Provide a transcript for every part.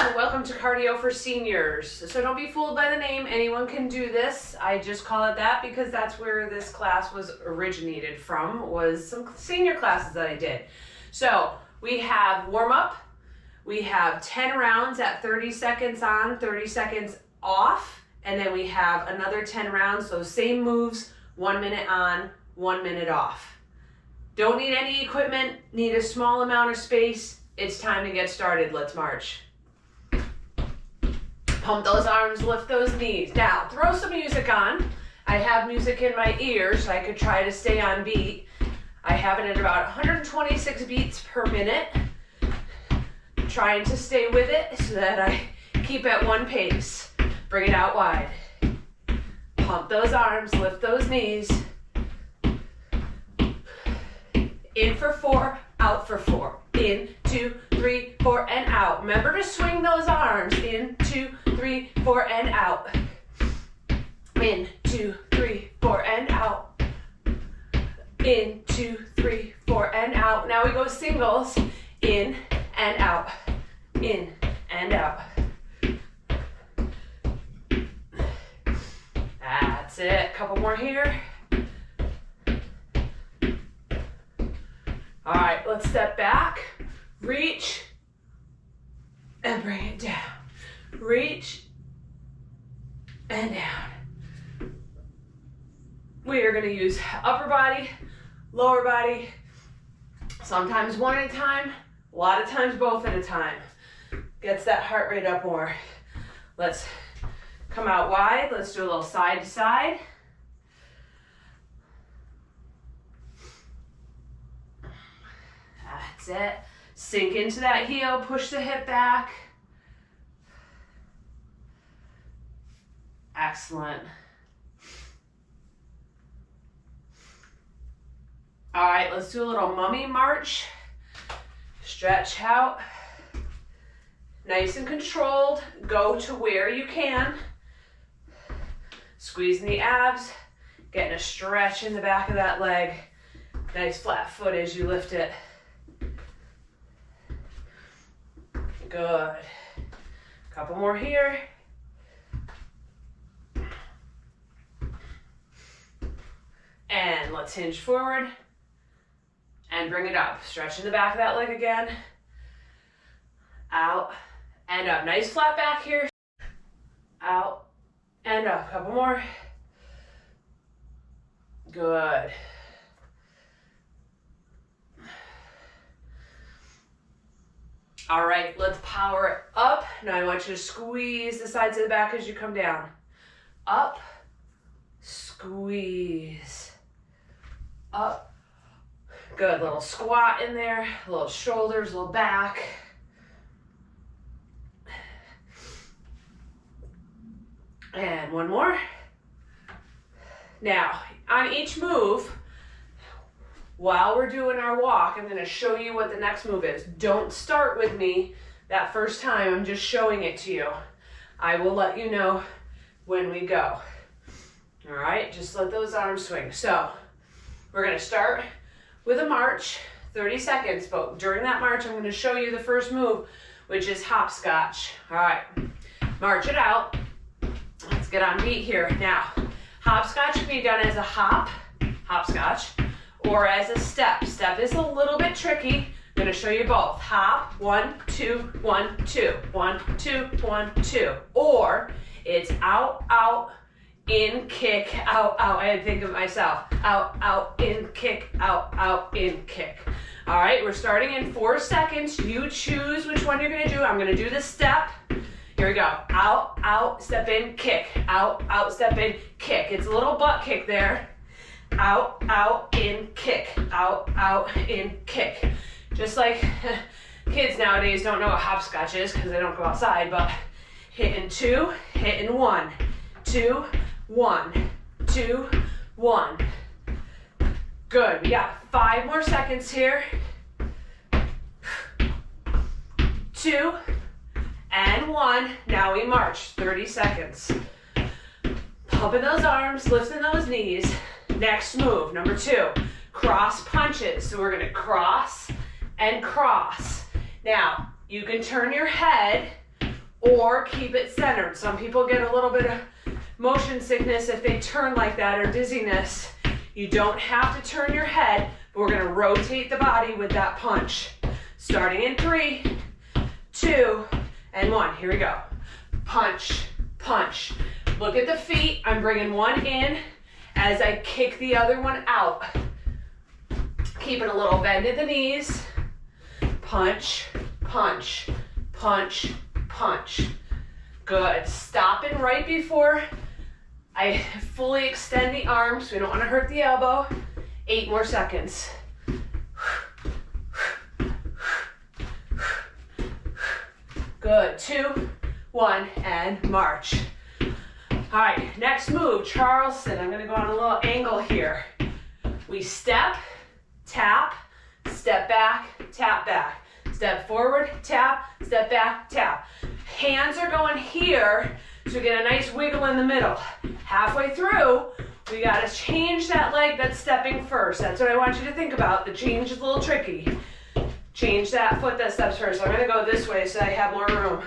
and welcome to Cardio for Seniors. So don't be fooled by the name, anyone can do this. I just call it that because that's where this class was originated from, was some senior classes that I did. So we have warm up, we have 10 rounds at 30 seconds on, 30 seconds off, and then we have another 10 rounds, so same moves, 1 minute on, 1 minute off. Don't need any equipment, need a small amount of space. It's time to get started. Let's march. Pump those arms, lift those knees. Now, throw some music on. I have music in my ears, so I could try to stay on beat. I have it at about 126 beats per minute. I'm trying to stay with it so that I keep at one pace. Bring it out wide. Pump those arms, lift those knees. In for 4, out for 4. In, 2, 3, 4, and out. Remember to swing those arms. In, 2, 3, 4, and out. In, 2, 3, 4, and out. In, 2, 3, 4, and out. Now we go singles. In and out. In and out. That's it. Couple more here. All right, let's step back, reach, and bring it down. Reach, and down. We are gonna use upper body, lower body, sometimes one at a time, a lot of times both at a time. Gets that heart rate up more. Let's come out wide. Let's do a little side to side. That's it. Sink into that heel, push the hip back. Excellent. All right, let's do a little mummy march. Stretch out. Nice and controlled. Go to where you can. Squeezing the abs. Getting a stretch in the back of that leg. Nice flat foot as you lift it. Good. Couple more here. And let's hinge forward and bring it up. Stretching the back of that leg again. Out and up. Nice flat back here. Out and up. Couple more. Good. All right, let's power it up. Now I want you to squeeze the sides of the back as you come down. Up, squeeze, up. Good, little squat in there, little shoulders, little back. And one more. Now, on each move, while we're doing our walk, I'm going to show you what the next move is. Don't start with me that first time. I'm just showing it to you. I will let you know when we go. All right, just let those arms swing. So we're going to start with a march, 30 seconds, but during that march, I'm going to show you the first move, which is hopscotch. All right, march it out. Let's get on beat here. Now, hopscotch can be done as a hop, hopscotch, or as a step. Step is a little bit tricky. I'm going to show you both. Hop, 1, 2, 1, 2, 1, 2, 1, 2. Or it's out, out, in, kick, out, out. I had to think of myself. Out, out, in, kick, out, out, in, kick. All right, we're starting in 4 seconds. You choose which one you're going to do. I'm going to do the step. Here we go. Out, out, step in, kick. Out, out, step in, kick. It's a little butt kick there. Out, out, in, kick. Out, out, in, kick. Just like kids nowadays don't know what hopscotch is because they don't go outside, but hitting 2, hitting 1, 2, 1, 2, 1. Good. We got 5 more seconds here. 2 and 1. Now we march 30 seconds. Pumping those arms, lifting those knees. Next move, number 2, cross punches. So we're going to cross and cross. Now, you can turn your head or keep it centered. Some people get a little bit of motion sickness if they turn like that, or dizziness. You don't have to turn your head, but we're gonna rotate the body with that punch. Starting in 3, 2, and 1. Here we go. Punch, punch. Look at the feet. I'm bringing one in as I kick the other one out. Keeping a little bend at the knees. Punch, punch, punch, punch. Good. Stopping right before I fully extend the arms. We don't want to hurt the elbow. 8 more seconds. Good. 2, 1, and march. All right, next move, Charleston. I'm gonna go on a little angle here. We step, tap, step back, tap back. Step forward, tap, step back, tap. Hands are going here, so we get a nice wiggle in the middle. Halfway through, we gotta change that leg that's stepping first. That's what I want you to think about. The change is a little tricky. Change that foot that steps first. So I'm gonna go this way so I have more room.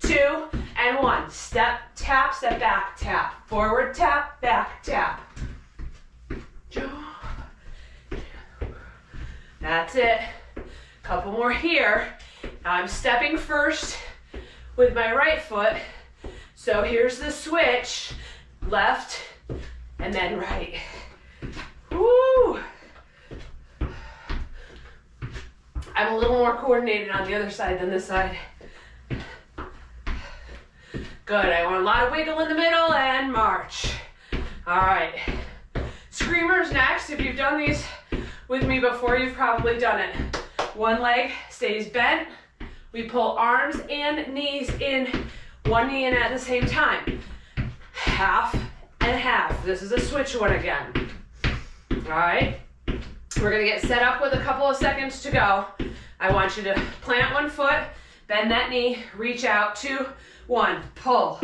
2, and 1. Step, tap, step back, tap. Forward, tap, back, tap. That's it. Couple more here. Now I'm stepping first with my right foot. So here's the switch. Left, and then right. Woo! I'm a little more coordinated on the other side than this side. Good, I want a lot of wiggle in the middle and march. All right, screamers next. If you've done these with me before, you've probably done it. One leg stays bent. We pull arms and knees in, one knee in at the same time. Half and half. This is a switch one again. All right, we're gonna get set up with a couple of seconds to go. I want you to plant one foot, bend that knee, reach out, 2, 1, pull,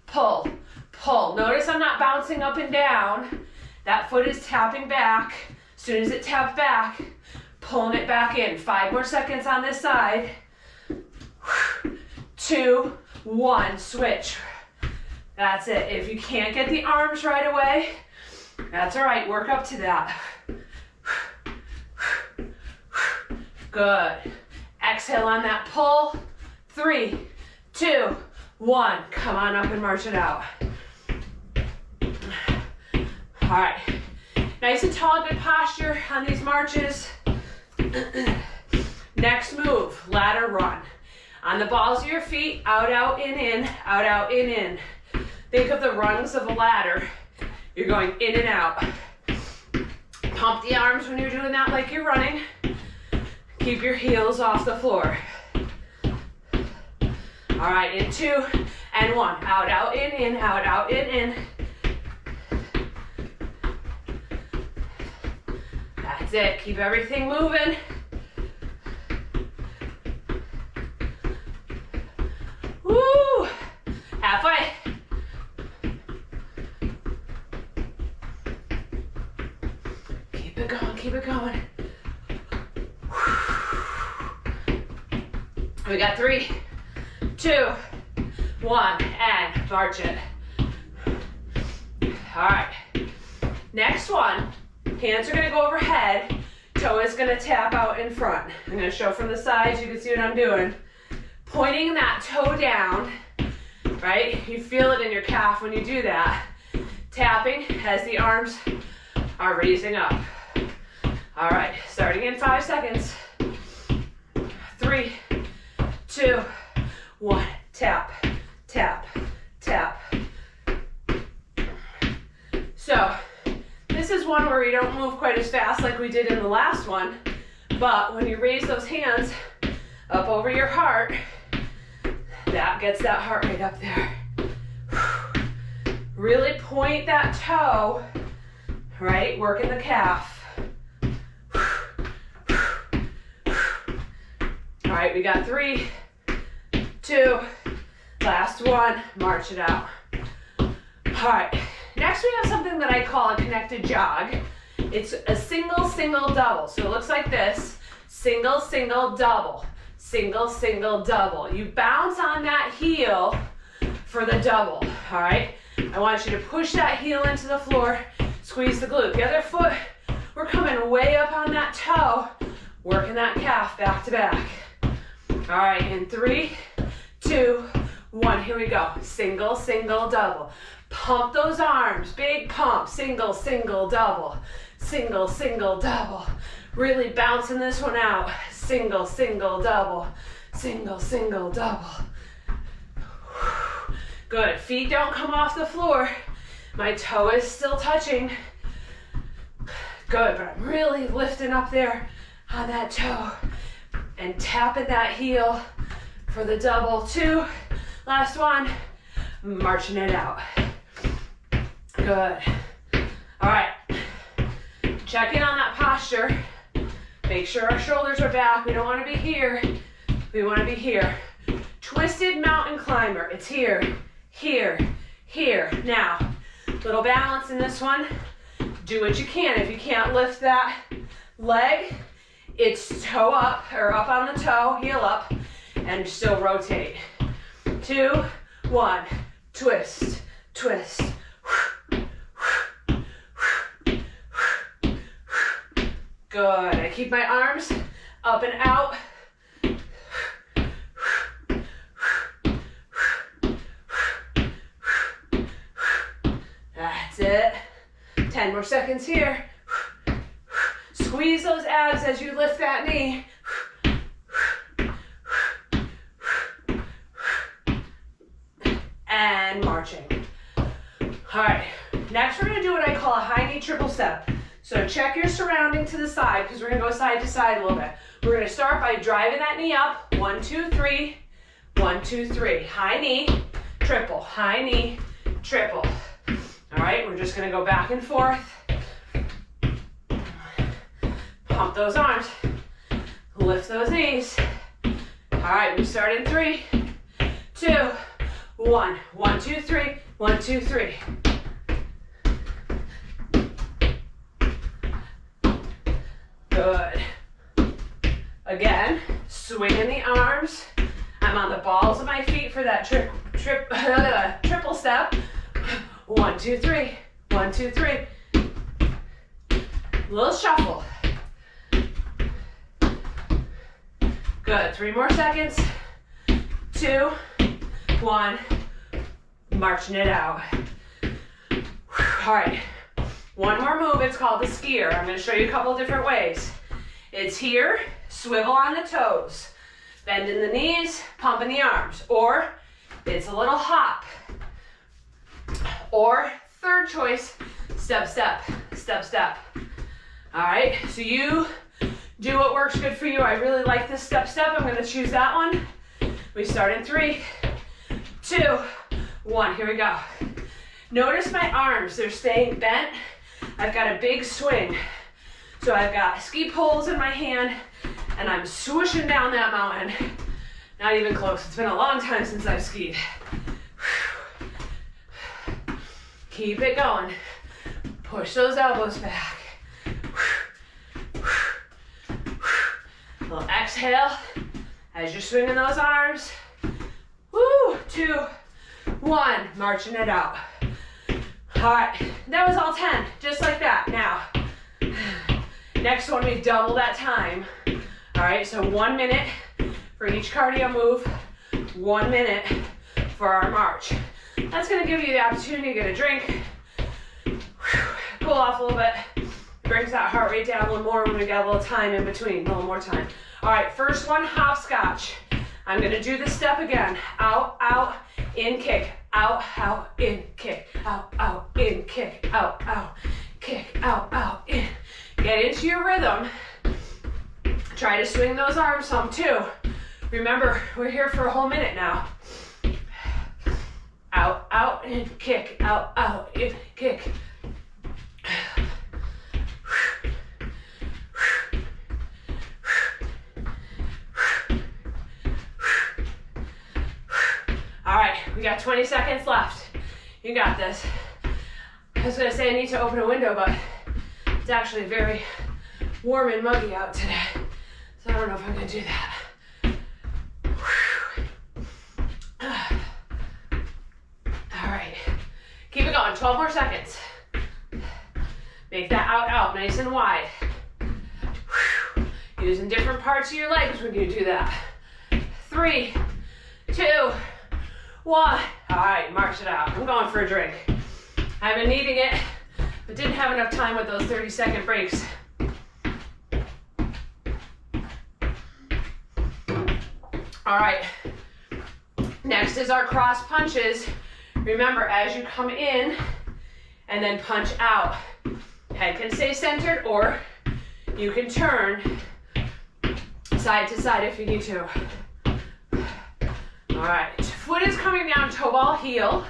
pull, pull. Notice I'm not bouncing up and down. That foot is tapping back. As soon as it taps back, pulling it back in. 5 more seconds on this side. 2, 1, switch. That's it. If you can't get the arms right away, that's all right. Work up to that. Good. Exhale on that pull. 3, 2, 1. Come on up and march it out. All right. Nice and tall, good posture on these marches. Next move, ladder run. On the balls of your feet, out, out, in, out, out, in. Think of the rungs of a ladder. You're going in and out. Pump the arms when you're doing that like you're running. Keep your heels off the floor. All right, in 2 and 1. Out, out, in, out, out, in. That's it. Keep everything moving. Woo! Halfway. Keep it going, keep it going. We got 3, 2, 1, and march it. All right. Next one, hands are gonna go overhead, toe is gonna tap out in front. I'm gonna show from the sides, you can see what I'm doing. Pointing that toe down, right? You feel it in your calf when you do that. Tapping as the arms are raising up. All right, starting in 5 seconds. 3, 2, 1, tap, tap, tap. So, this is one where we don't move quite as fast like we did in the last one, but when you raise those hands up over your heart, that gets that heart rate up there. Really point that toe, right? Working the calf. All right, we got 3, 2, last one, march it out. All right, next we have something that I call a connected jog. It's a single, single, double. So it looks like this, single, single, double. single, single, double. You bounce on that heel for the double, all right? I want you to push that heel into the floor, squeeze the glute. The other foot, we're coming way up on that toe, working that calf back to back. All right, in 3, 2, 1, here we go. Single, single, double. Pump those arms, big pump, single, single, double. Single, single, double. Really bouncing this one out. Single, single, double. Single, single, double. Good, feet don't come off the floor. My toe is still touching. Good, but I'm really lifting up there on that toe and tapping that heel for the double. 2, last one, marching it out. Good. All right, check in on that posture. Make sure our shoulders are back. We don't want to be here. We want to be here. Twisted mountain climber. It's here, here, here. Now, little balance in this one. Do what you can. If you can't lift that leg, it's toe up, or up on the toe, heel up, and still rotate. 2, 1, twist, twist. Good. I keep my arms up and out. That's it. 10 more seconds here. Squeeze those abs as you lift that knee. And marching. All right, next we're gonna do what I call a high knee triple step. So check your surrounding to the side, because we're gonna go side to side a little bit. We're gonna start by driving that knee up. 1, 2, 3, 1, 2, 3. High knee, triple, high knee, triple. All right, we're just gonna go back and forth. Pump those arms, lift those knees. All right, we start in 3, 2, 1. 1, 2, 3, 1, 2, 3. Good. Again, swinging the arms. I'm on the balls of my feet for that triple step. 1, 2, 3. 1, 2, 3. Little shuffle. Good. 3 more seconds. 2, 1. Marching it out. All right. One more move, it's called the skier. I'm going to show you a couple different ways. It's here, swivel on the toes, bending the knees, pumping the arms. Or it's a little hop. Or third choice, step, step, step, step. All right, so you do what works good for you. I really like this step, step. I'm going to choose that one. We start in 3, 2, 1. Here we go. Notice my arms, they're staying bent. I've got a big swing. So I've got ski poles in my hand and I'm swooshing down that mountain. Not even close. It's been a long time since I've skied. Keep it going. Push those elbows back. Little exhale as you're swinging those arms. Woo, 2, 1, marching it out. All right, that was all 10, just like that. Now, next one, we double that time. All right, so 1 minute for each cardio move, 1 minute for our march. That's gonna give you the opportunity to get a drink, cool off a little bit, brings that heart rate down a little more when we got a little time in between, a little more time. All right, first one, hopscotch. I'm gonna do the step again. Out, out, in, kick. Out, out, in, kick. Out, out, in, kick. Out, out, kick. Out, out, in. Get into your rhythm. Try to swing those arms some too. Remember, we're here for a whole minute now. Out, out, in, kick. Out, out, in, kick. All right, we got 20 seconds left. You got this. I was gonna say I need to open a window, but it's actually very warm and muggy out today. So I don't know if I'm gonna do that. it going, 12 more seconds. Make that out nice and wide. Using different parts of your legs when you do that. 3, 2, 1. All right, march it out. I'm going for a drink. I've been needing it, but didn't have enough time with those 30-second breaks. All right, next is our cross punches. Remember, as you come in and then punch out, head can stay centered or you can turn side to side if you need to. All right, foot is coming down, toe ball, heel,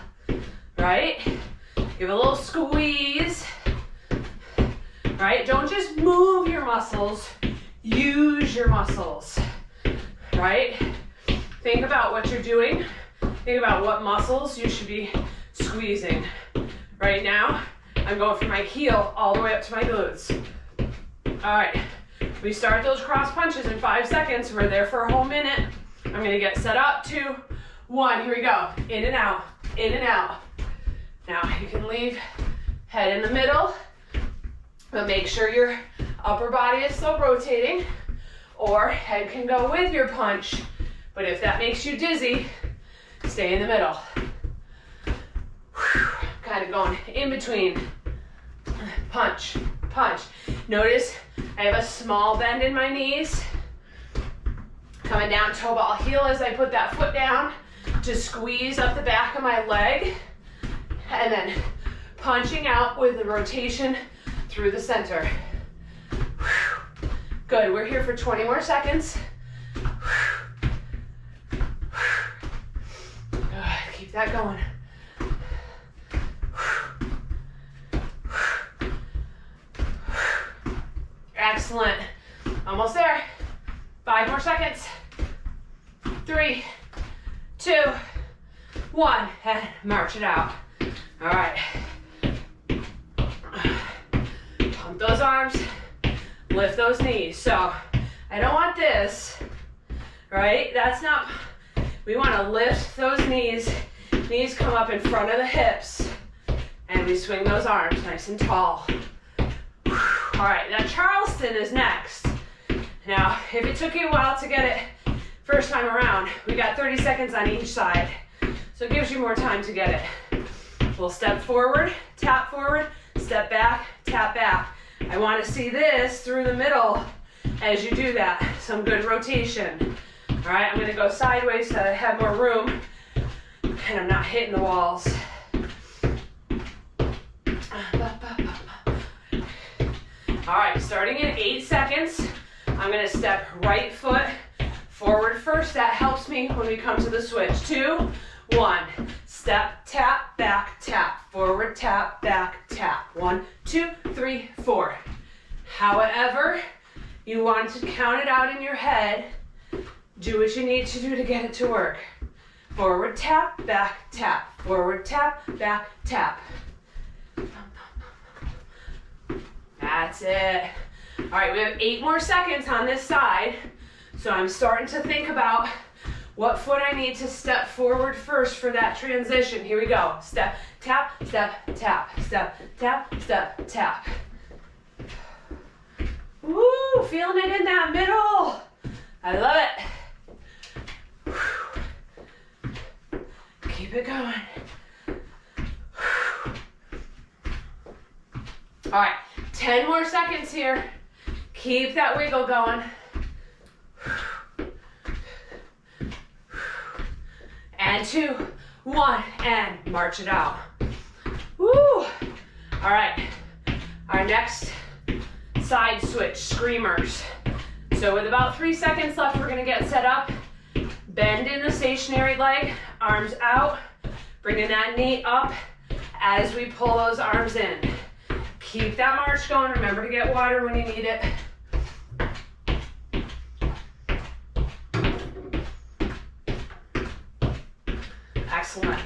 right? Give a little squeeze, right? Don't just move your muscles, use your muscles, right? Think about what you're doing. Think about what muscles you should be squeezing. Right now, I'm going from my heel all the way up to my glutes. All right, we start those cross punches in 5 seconds. We're there for a whole minute. I'm gonna get set up, 2, 1, here we go. In and out, in and out. Now you can leave head in the middle, but make sure your upper body is still rotating, or head can go with your punch. But if that makes you dizzy, stay in the middle. Kind of going in between. Punch, punch. Notice I have a small bend in my knees. Coming down toe ball heel as I put that foot down to squeeze up the back of my leg. And then punching out with the rotation through the center. Good, we're here for 20 more seconds. Keep that going. Excellent. Almost there. 5 more seconds. 3, 2, 1, and march it out. All right. Pump those arms, lift those knees. So I don't want this, right? That's not, we want to lift those knees. Knees come up in front of the hips, and we swing those arms nice and tall. All right, now Charleston is next. Now, if it took you a while to get it first time around, we got 30 seconds on each side. So it gives you more time to get it. We'll step forward, tap forward, step back, tap back. I want to see this through the middle as you do that. Some good rotation. All right, I'm going to go sideways so I have more room and I'm not hitting the walls. All right, starting in 8 seconds, I'm going to step right foot forward first. That helps me when we come to the switch. 2, 1. Step, tap, back, tap. Forward, tap, back, tap. 1, 2, 3, 4. However you want to count it out in your head, do what you need to do to get it to work. Forward, tap, back, tap. Forward, tap, back, tap. That's it. All right, we have 8 more seconds on this side. So I'm starting to think about what foot I need to step forward first for that transition. Here we go. Step, tap, step, tap, step, tap, step, tap. Woo, feeling it in that middle. I love it. Keep it going. All right, 10 more seconds here. Keep that wiggle going. And 2, 1, and march it out. Woo! All right, our next side switch, screamers. So with about 3 seconds left, we're gonna get set up. Bend in the stationary leg, arms out, bringing that knee up as we pull those arms in. Keep that march going. Remember to get water when you need it. Excellent.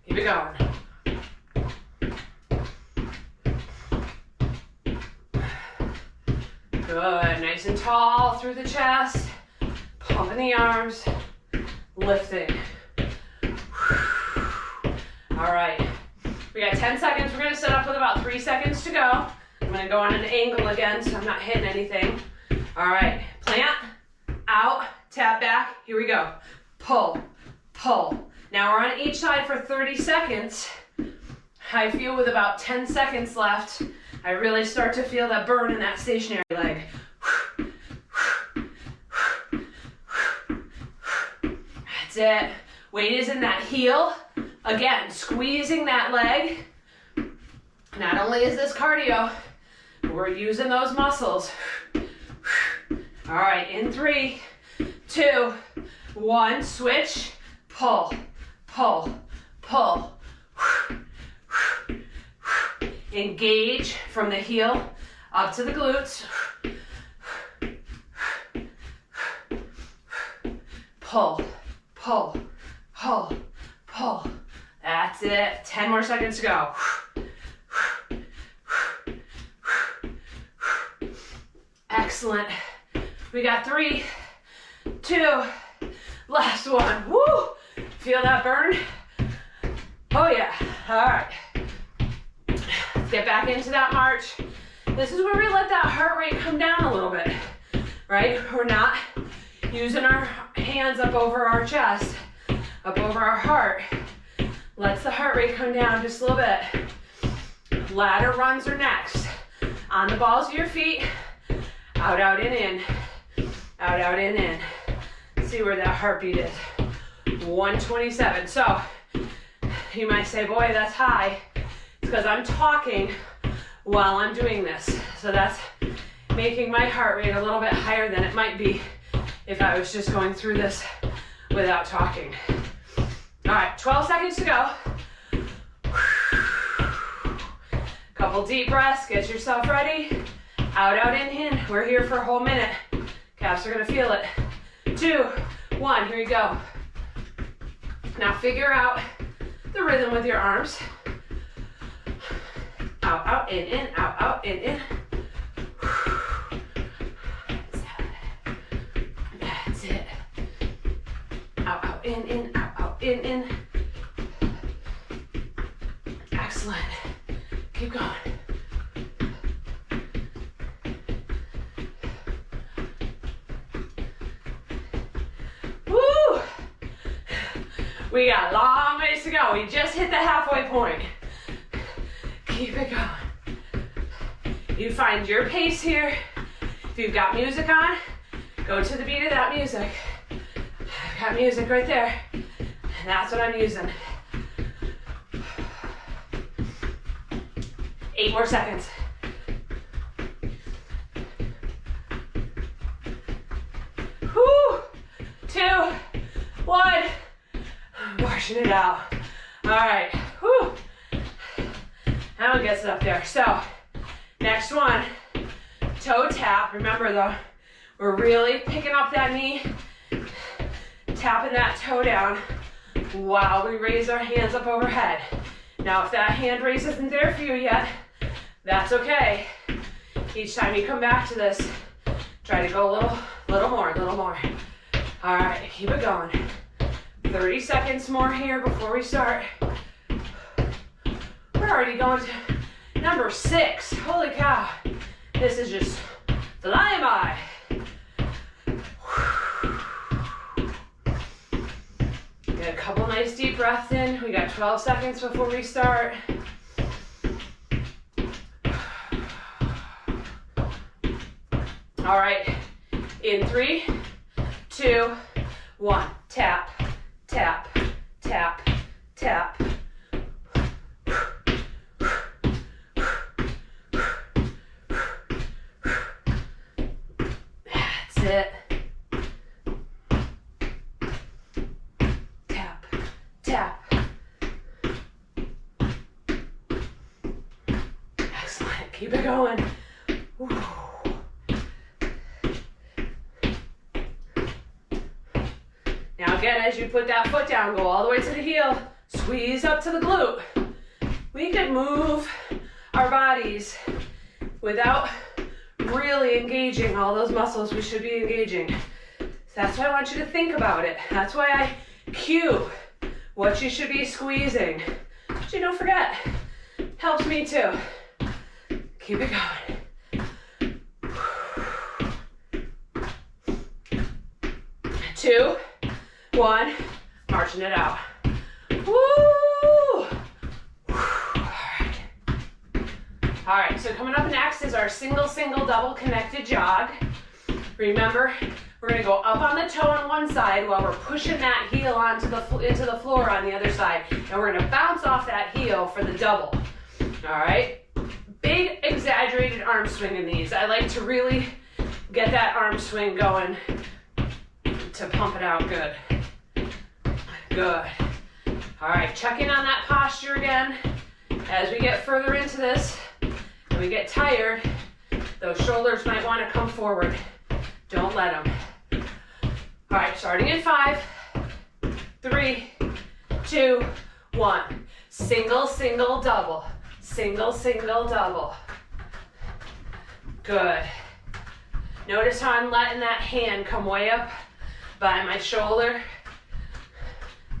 Keep it going. Good. Nice and tall through the chest. Pumping the arms. Lifting. We got 10 seconds. We're gonna set up with about 3 seconds to go. I'm gonna go on an angle again so I'm not hitting anything. All right, plant, out, tap back. Here we go. Pull, pull. Now we're on each side for 30 seconds. I feel with about 10 seconds left, I really start to feel that burn in that stationary leg. That's it. Weight is in that heel. Again, squeezing that leg. Not only is this cardio, we're using those muscles. All right, in 3, 2, 1, switch, pull, pull, pull. Engage from the heel up to the glutes. Pull, pull, pull, pull. That's it. 10 more seconds to go. Excellent. We got 3, 2, last one. Woo! Feel that burn? Oh yeah. All right. Let's get back into that march. This is where we let that heart rate come down a little bit, right? We're not using our hands up over our chest, up over our heart. Let's the heart rate come down just a little bit. Ladder runs are next. On the balls of your feet, out, out, in. Out, out, in. See where that heartbeat is. 127. So you might say, boy, that's high. It's because I'm talking while I'm doing this. So that's making my heart rate a little bit higher than it might be if I was just going through this without talking. All right, 12 seconds to go. Couple deep breaths, get yourself ready. Out, out, in. We're here for a whole minute. Calves are gonna feel it. 2, 1, here you go. Now figure out the rhythm with your arms. Out, out, in, out, out, in. That's it. Out, out, in, out, out, in. Excellent. Keep going. Woo! We got a long ways to go. We just hit the halfway point. Keep it going. You find your pace here. If you've got music on, go to the beat of that music. I've got music right there, and that's what I'm using. 8 more seconds. Whew. 2, 1. Washing it out. All right. Whew. That one gets up there. So, next one, toe tap. Remember though, we're really picking up that knee, tapping that toe down while we raise our hands up overhead. Now, if that hand raise isn't there for you yet, that's okay. Each time you come back to this, try to go a little more. All right, keep it going. 30 seconds more here before we start. We're already going to number 6. Holy cow. This is just flying by. Get a couple nice deep breaths in. We got 12 seconds before we start. All right. In 3, 2, 1. Tap, tap, tap, tap. That's it. Tap, tap. Excellent. Keep it going. Whew. Now again, as you put that foot down, go all the way to the heel, squeeze up to the glute. We can move our bodies without really engaging all those muscles we should be engaging. So that's why I want you to think about it. That's why I cue what you should be squeezing. But you don't forget, Helps me too. Keep it going. 2, 1, marching it out. Woo! All right, so coming up next is our single, single, double connected jog. Remember, we're gonna go up on the toe on one side while we're pushing that heel into the floor on the other side. And we're gonna bounce off that heel for the double. All right? Big exaggerated arm swing in these. I like to really get that arm swing going to pump it out good. Good. All right, check in on that posture again. As we get further into this and we get tired, those shoulders might want to come forward. Don't let them. All right, starting in 5, 3, 2, 1. Single, single, double. Single, single, double. Good. Notice how I'm letting that hand come way up by my shoulder.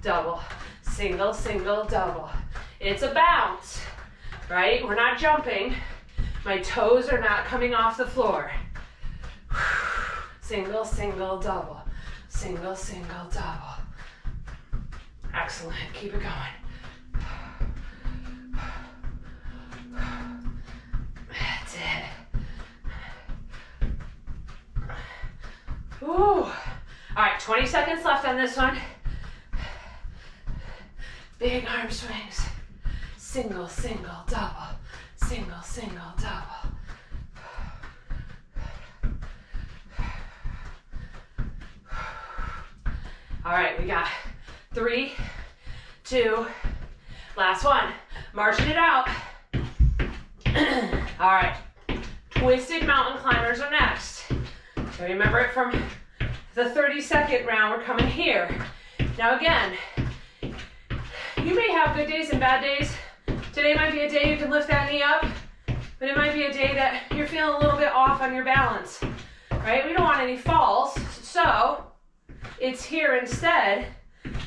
Double. Single, single, double. It's a bounce, right? We're not jumping. My toes are not coming off the floor. Single, single, double. Single, single, double. Excellent. Keep it going. That's it. Ooh. All right, 20 seconds left on this one. Big arm swings. Single, single, double. Single, single, double. All right, we got 3, 2, last one. Marching it out. All right, twisted mountain climbers are next. So remember it from the 30-second round, we're coming here. Now again, you may have good days and bad days. Today might be a day you can lift that knee up, but it might be a day that you're feeling a little bit off on your balance, right? We don't want any falls, so it's here instead.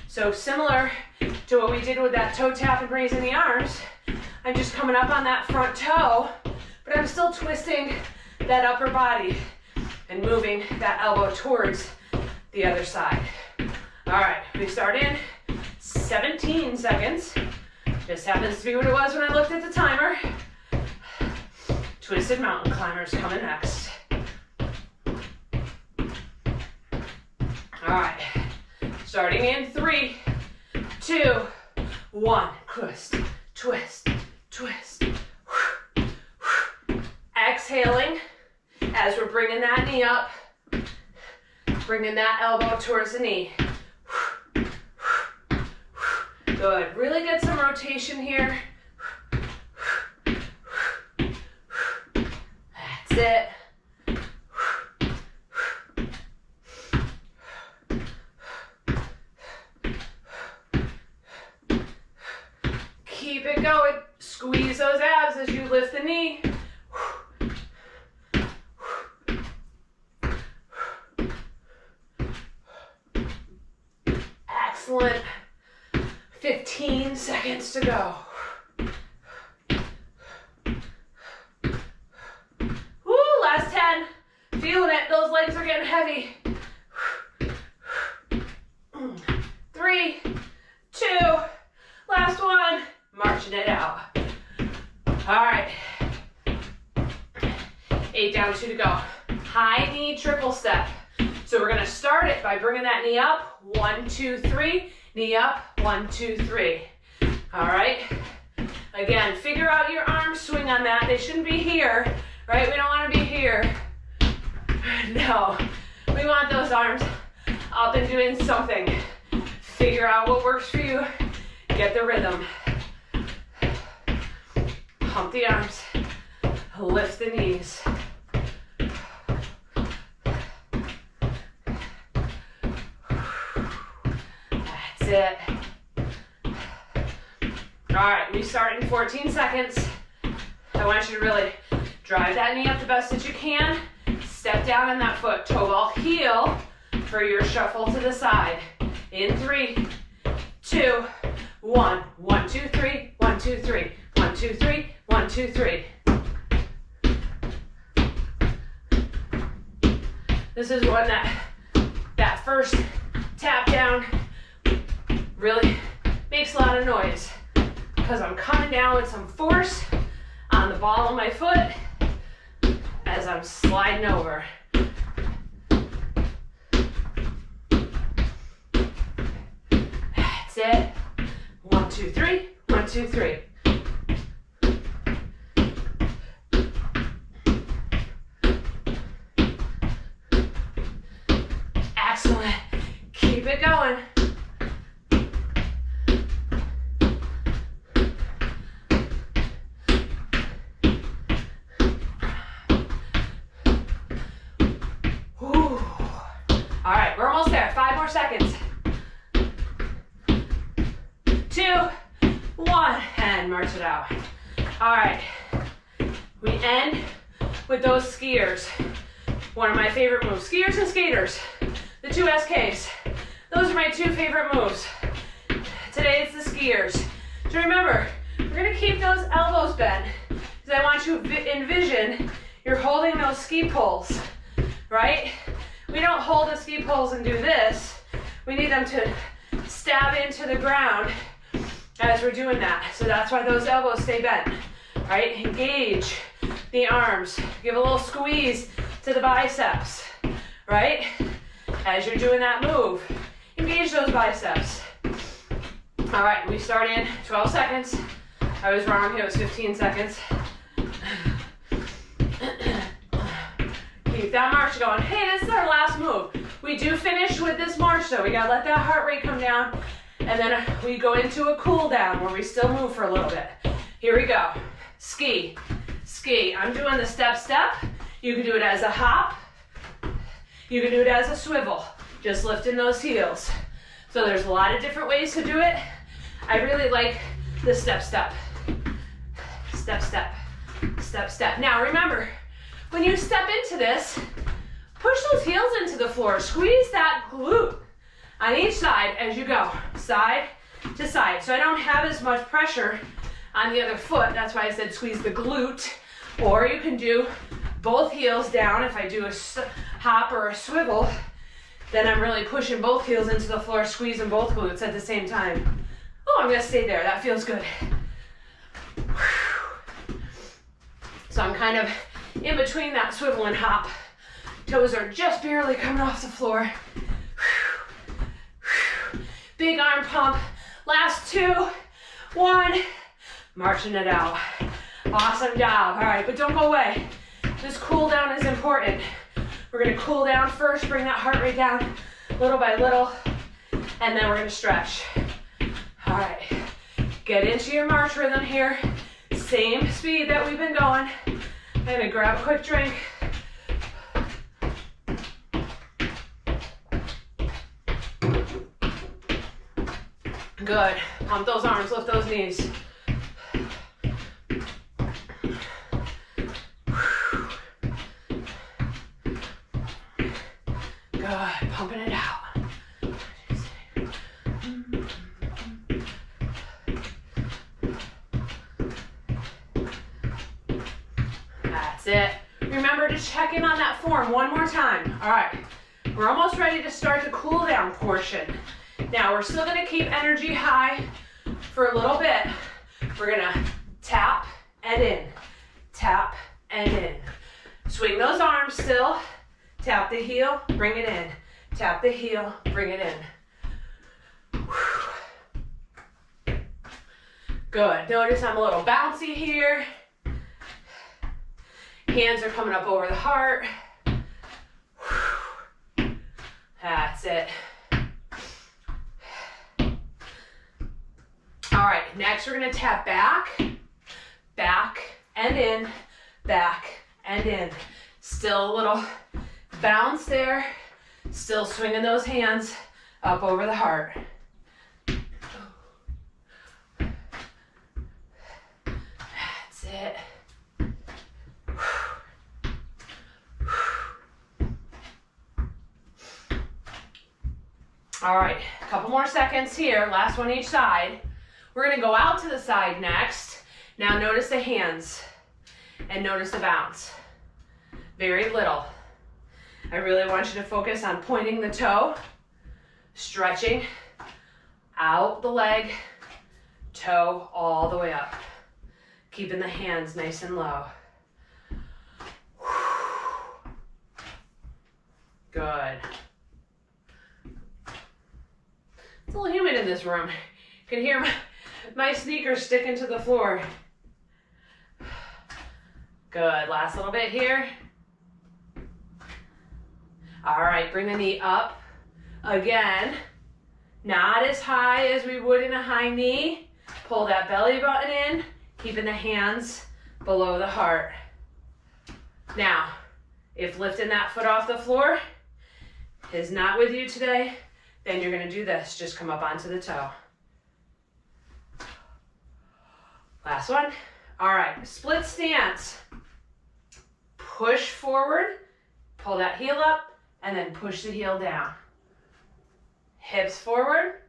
So similar to what we did with that toe tap and raising the arms, I'm just coming up on that front toe, but I'm still twisting that upper body and moving that elbow towards the other side. All right, we start in 17 seconds. Just happens to be what it was when I looked at the timer. Twisted mountain climbers coming next. All right, starting in 3, 2, 1. Twist, twist, twist. Exhaling as we're bringing that knee up, bringing that elbow towards the knee. Good. Really get some rotation here. That's it. Keep it going. Squeeze those abs as you lift the knee. Excellent. 15 seconds to go. Woo, last 10. Feeling it, those legs are getting heavy. 3, 2, last one. Marching it out. All right. 8 down, 2 to go. High knee triple step. So we're gonna start it by bringing that knee up. 1, 2, 3. Knee up, 1, 2, 3. All right. Again, figure out your arm swing on that. They shouldn't be here, right? We don't want to be here. No, we want those arms up and doing something. Figure out what works for you. Get the rhythm. Pump the arms. Lift the knees. It. All right, we start in 14 seconds. I want you to really drive that knee up the best that you can. Step down on that foot, toe ball heel for your shuffle to the side. In 3, 2, 1. 1, 2, 3. 1, 2, 3. 1, 1, 2, 3, 1, 2, 3. This is one that first tap down really makes a lot of noise because I'm coming down with some force on the ball of my foot as I'm sliding over. That's it. 1, 2, 3, 1, 2, 3. Excellent. Keep it going. All right, we're almost there. 5 more seconds. 2, 1, and march it out. All right, we end with those skiers. One of my favorite moves, skiers and skaters, the 2 SKs. Those are my 2 favorite moves. Today it's the skiers. So remember, we're gonna keep those elbows bent because I want you to envision you're holding those ski poles, right? We don't hold the ski poles and do this. We need them to stab into the ground as we're doing that. So that's why those elbows stay bent, right? Engage the arms. Give a little squeeze to the biceps, right? As you're doing that move, engage those biceps. All right, we start in 12 seconds. I was wrong, it was 15 seconds. Keep that march going. Hey, this is our last move. We do finish with this march though. We gotta let that heart rate come down and then we go into a cool down where we still move for a little bit. Here we go. Ski, ski. I'm doing the step, step. You can do it as a hop. You can do it as a swivel, just lifting those heels. So there's a lot of different ways to do it. I really like the step, step. Step, step, step, step. Now remember, when you step into this, push those heels into the floor. Squeeze that glute on each side as you go, side to side. So I don't have as much pressure on the other foot. That's why I said squeeze the glute. Or you can do both heels down. If I do a hop or a swivel, then I'm really pushing both heels into the floor, squeezing both glutes at the same time. Oh, I'm gonna stay there. That feels good. So I'm kind of in between that swivel and hop. Toes are just barely coming off the floor. Big arm pump. Last 2, 1. Marching it out. Awesome job. All right, but don't go away. This cool down is important. We're gonna cool down first, bring that heart rate down little by little, and then we're gonna stretch. All right, get into your march rhythm here. Same speed that we've been going. I'm gonna grab a quick drink. Good. Pump those arms, lift those knees. Good. Pumping it out. That's it. Remember to check in on that form one more time. All right. We're almost ready to start the cool down portion. Now we're still gonna keep energy high for a little bit. We're gonna tap and in, tap and in. Swing those arms still. Tap the heel, bring it in. Tap the heel, bring it in. Good. Notice I'm a little bouncy here. Hands are coming up over the heart. That's it. All right, next we're gonna tap back, back and in, back and in. Still a little bounce there. Still swinging those hands up over the heart. That's it. All right, a couple more seconds here. Last one each side. We're gonna go out to the side next. Now notice the hands and notice the bounce. Very little. I really want you to focus on pointing the toe, stretching out the leg, toe all the way up. Keeping the hands nice and low. Good. It's a little humid in this room. You can hear my sneakers sticking to the floor. Good, last little bit here. All right, bring the knee up. Again, not as high as we would in a high knee. Pull that belly button in, keeping the hands below the heart. Now, if lifting that foot off the floor is not with you today, then you're gonna do this. Just come up onto the toe. Last one. All right, split stance. Push forward, pull that heel up, and then push the heel down. Hips forward,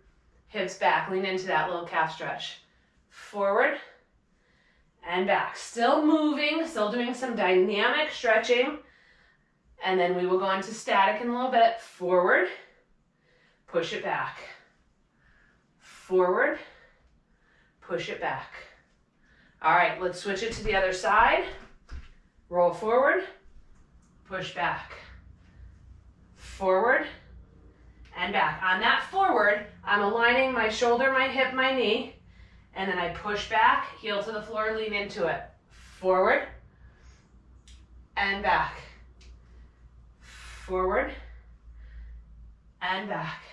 hips back. Lean into that little calf stretch. Forward and back. Still moving, still doing some dynamic stretching. And then we will go into static in a little bit. Forward, push it back. Forward, push it back. All right, let's switch it to the other side. Roll forward, push back. Forward and back. On that forward, I'm aligning my shoulder, my hip, my knee, and then I push back, heel to the floor, lean into it. Forward and back. Forward and back.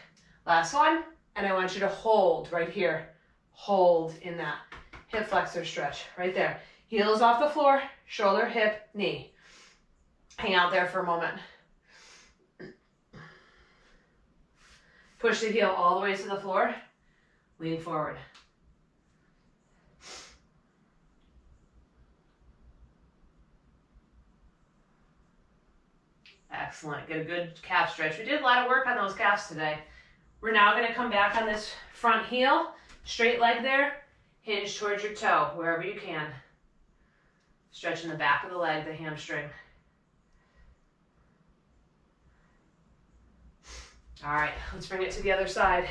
Last one, and I want you to hold right here. Hold in that hip flexor stretch, right there. Heels off the floor, shoulder, hip, knee. Hang out there for a moment. Push the heel all the way to the floor. Lean forward. Excellent. Get a good calf stretch. We did a lot of work on those calves today. We're now going to come back on this front heel. Straight leg there. Hinge towards your toe, wherever you can. Stretching the back of the leg, the hamstring. All right, let's bring it to the other side.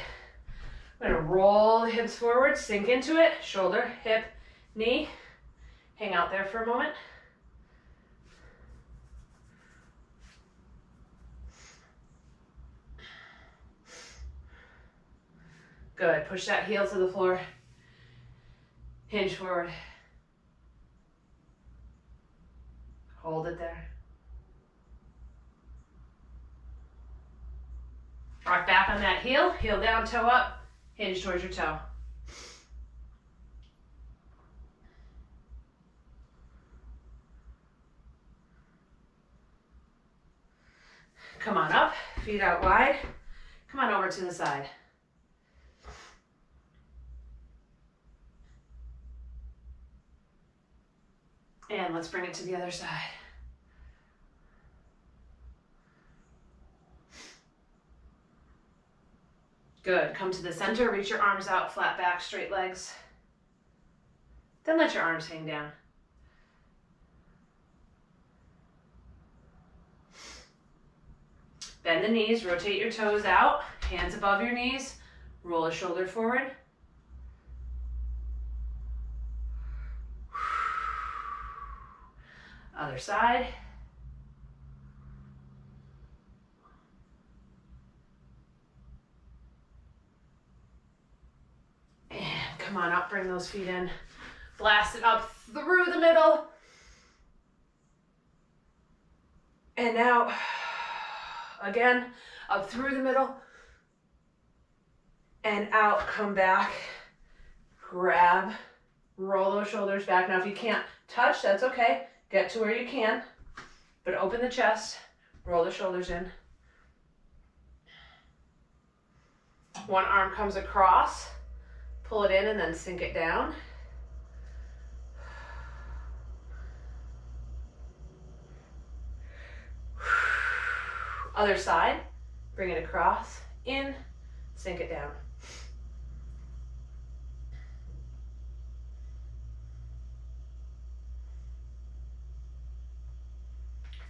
I'm gonna roll the hips forward, sink into it, shoulder, hip, knee. Hang out there for a moment. Good, push that heel to the floor. Hinge forward. Hold it there. Rock back on that heel, heel down, toe up, hinge towards your toe. Come on up, feet out wide. Come on over to the side. And let's bring it to the other side. Good, come to the center, reach your arms out, flat back, straight legs. Then let your arms hang down. Bend the knees, rotate your toes out, hands above your knees, roll a shoulder forward. Other side. And come on up, bring those feet in. Blast it up through the middle. And now, again, up through the middle. And out, come back, grab, roll those shoulders back. Now if you can't touch, that's okay. Get to where you can, but open the chest, roll the shoulders in. One arm comes across, pull it in and then sink it down. Other side, bring it across, in, sink it down.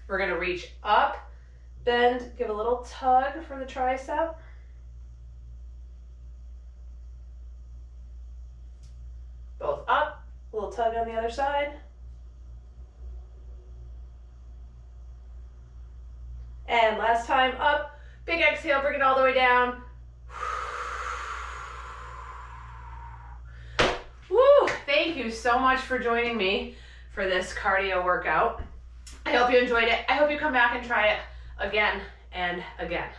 We're gonna reach up, bend, give a little tug for the tricep. Both up, a little tug on the other side. And last time, up, big exhale, bring it all the way down. Woo! Thank you so much for joining me for this cardio workout. I hope you enjoyed it. I hope you come back and try it again and again.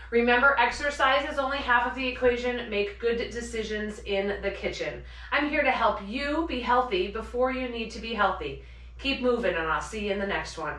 Remember, exercise is only half of the equation. Make good decisions in the kitchen. I'm here to help you be healthy before you need to be healthy. Keep moving, and I'll see you in the next one.